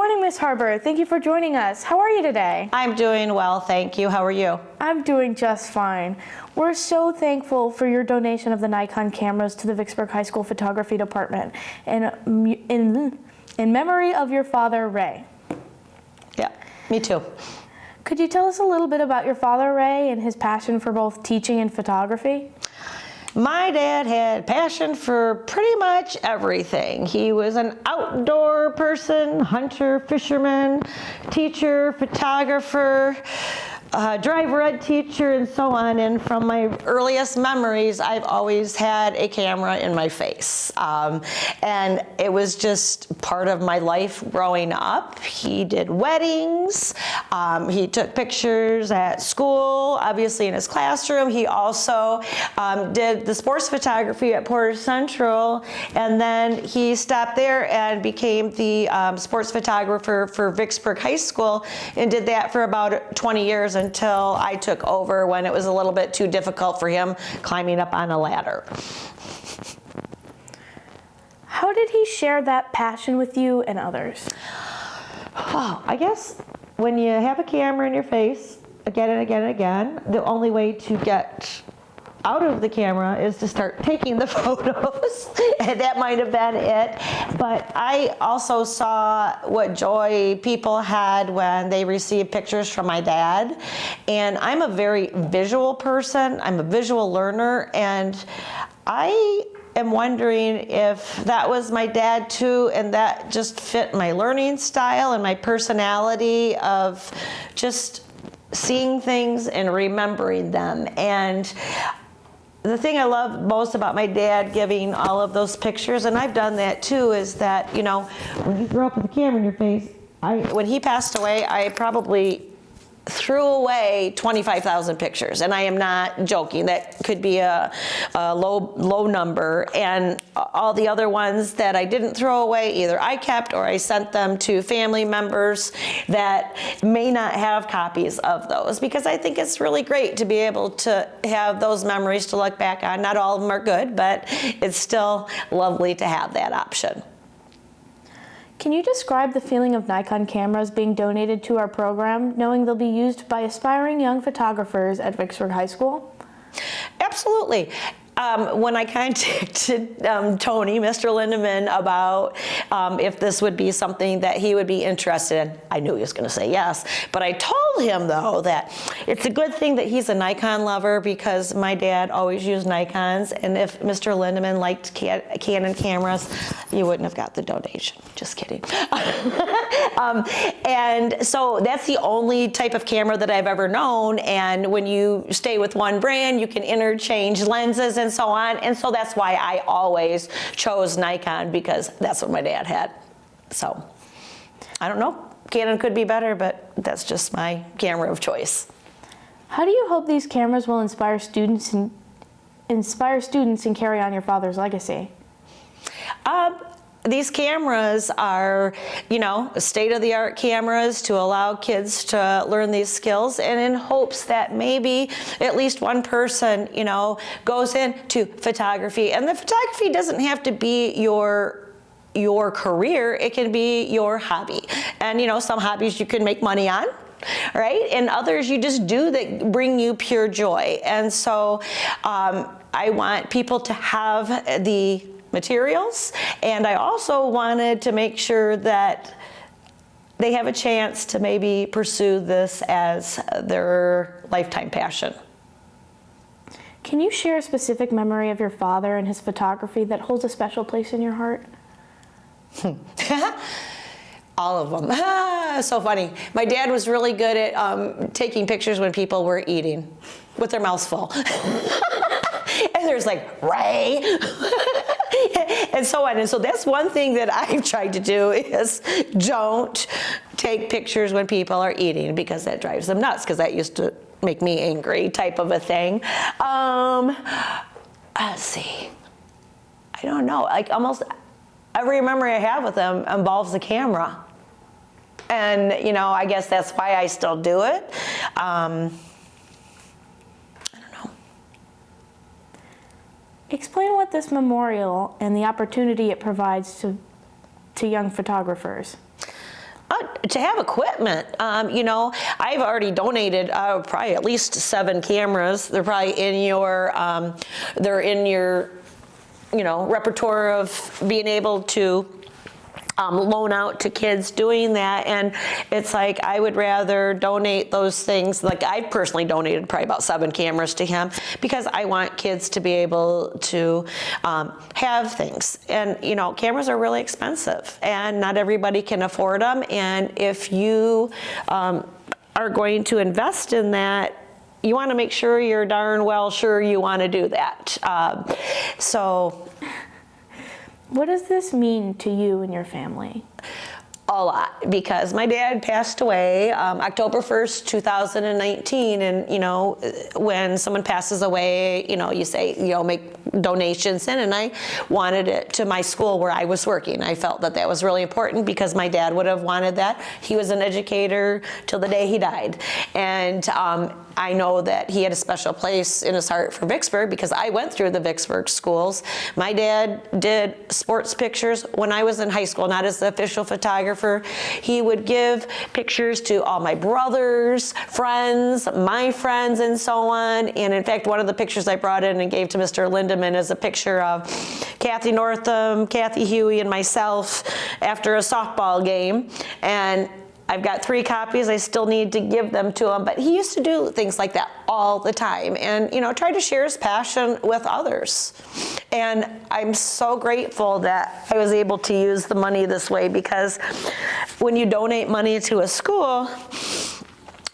morning, Ms. Harbour. Thank you for joining us. How are you today? I'm doing well, thank you. How are you? I'm doing just fine. We're so thankful for your donation of the Nikon cameras to the Vicksburg High School Photography Department in memory of your father, Ray. Yeah, me too. Could you tell us a little bit about your father, Ray, and his passion for both teaching and photography? My dad had passion for pretty much everything. He was an outdoor person, hunter, fisherman, teacher, photographer, driver ed teacher, and so on. And from my earliest memories, I've always had a camera in my face. And it was just part of my life growing up. He did weddings. He took pictures at school, obviously in his classroom. He also did the sports photography at Porter Central. And then he stopped there and became the sports photographer for Vicksburg High School and did that for about 20 years until I took over when it was a little bit too difficult for him climbing up on a ladder. How did he share that passion with you and others? Oh, I guess when you have a camera in your face again and again and again, the only way to get out of the camera is to start taking the photos. And that might have been it. But I also saw what joy people had when they received pictures from my dad. And I'm a very visual person. I'm a visual learner. And I am wondering if that was my dad too, and that just fit my learning style and my personality of just seeing things and remembering them. And the thing I love most about my dad giving all of those pictures, and I've done that too, is that, you know, when you grow up with a camera in your face, when he passed away, I probably threw away 25,000 pictures, and I am not joking. That could be a low number, and all the other ones that I didn't throw away, either I kept or I sent them to family members that may not have copies of those, because I think it's really great to be able to have those memories to look back on. Not all of them are good, but it's still lovely to have that option. Can you describe the feeling of Nikon cameras being donated to our program, knowing they'll be used by aspiring young photographers at Vicksburg High School? Absolutely. When I contacted Tony, Mr. Lindeman, about if this would be something that he would be interested in, I knew he was going to say yes. But I told him, though, that it's a good thing that he's a Nikon lover, because my dad always used Nikons. And if Mr. Lindeman liked Canon cameras, you wouldn't have got the donation. Just kidding. And so that's the only type of camera that I've ever known. And when you stay with one brand, you can interchange lenses and so on. And so that's why I always chose Nikon, because that's what my dad had. So I don't know. Canon could be better, but that's just my camera of choice. How do you hope these cameras will inspire students and carry on your father's legacy? These cameras are, you know, state-of-the-art cameras to allow kids to learn these skills, and in hopes that maybe at least one person, you know, goes into photography. And the photography doesn't have to be your career. It can be your hobby. And, you know, some hobbies you can make money on, right? And others you just do that bring you pure joy. And so I want people to have the materials, and I also wanted to make sure that they have a chance to maybe pursue this as their lifetime passion. Can you share a specific memory of your father and his photography that holds a special place in your heart? All of them. So funny. My dad was really good at taking pictures when people were eating with their mouths full. And there's like, Ray. And so on. And so that's one thing that I've tried to do, is don't take pictures when people are eating, because that drives them nuts, because that used to make me angry, type of a thing. Let's see. I don't know. Like almost every memory I have with them involves a camera. And, you know, I guess that's why I still do it. Explain what this memorial and the opportunity it provides to young photographers. To have equipment, you know, I've already donated probably at least 7 cameras. They're probably in your, you know, repertoire of being able to loan out to kids doing that. And it's like, I would rather donate those things. Like, I personally donated probably about 7 cameras to him because I want kids to be able to have things. And, you know, cameras are really expensive and not everybody can afford them. And if you are going to invest in that, you want to make sure you're darn well sure you want to do that. What does this mean to you and your family? A lot, because my dad passed away October 1st, 2019, and you know, when someone passes away, you know, you say, you know, make donations in, and I wanted it to my school where I was working. I felt that that was really important because my dad would have wanted that. He was an educator till the day he died, and I know that he had a special place in his heart for Vicksburg because I went through the Vicksburg schools. My dad did sports pictures when I was in high school, not as the official photographer. He would give pictures to all my brothers, friends, my friends, and so on. And in fact, one of the pictures I brought in and gave to Mr. Lindeman is a picture of Kathy Northam, Kathy Huey, and myself after a softball game. And I've got 3 copies. I still need to give them to him, but he used to do things like that all the time and, you know, try to share his passion with others. And I'm so grateful that I was able to use the money this way, because when you donate money to a school,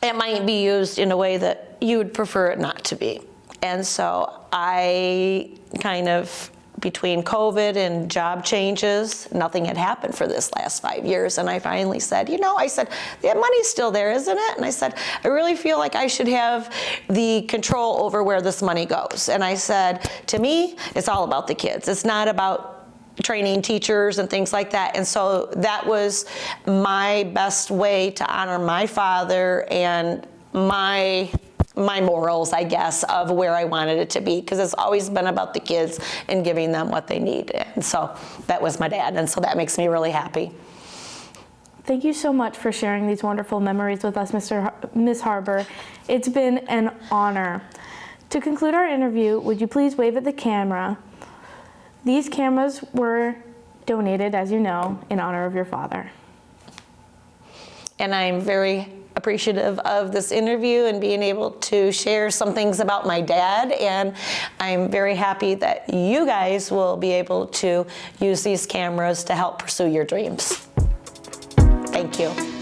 it might be used in a way that you would prefer it not to be. And so I kind of, between COVID and job changes, nothing had happened for this last 5 years. And I finally said, you know, I said, the money's still there, isn't it? And I said, I really feel like I should have the control over where this money goes. And I said, to me, it's all about the kids. It's not about training teachers and things like that. And so that was my best way to honor my father and my morals, I guess, of where I wanted it to be, because it's always been about the kids and giving them what they need. And so that was my dad, and so that makes me really happy. Thank you so much for sharing these wonderful memories with us, Ms. Harbour. It's been an honor. To conclude our interview, would you please wave at the camera? These cameras were donated, as you know, in honor of your father. And I'm very appreciative of this interview and being able to share some things about my dad, and I'm very happy that you guys will be able to use these cameras to help pursue your dreams. Thank you.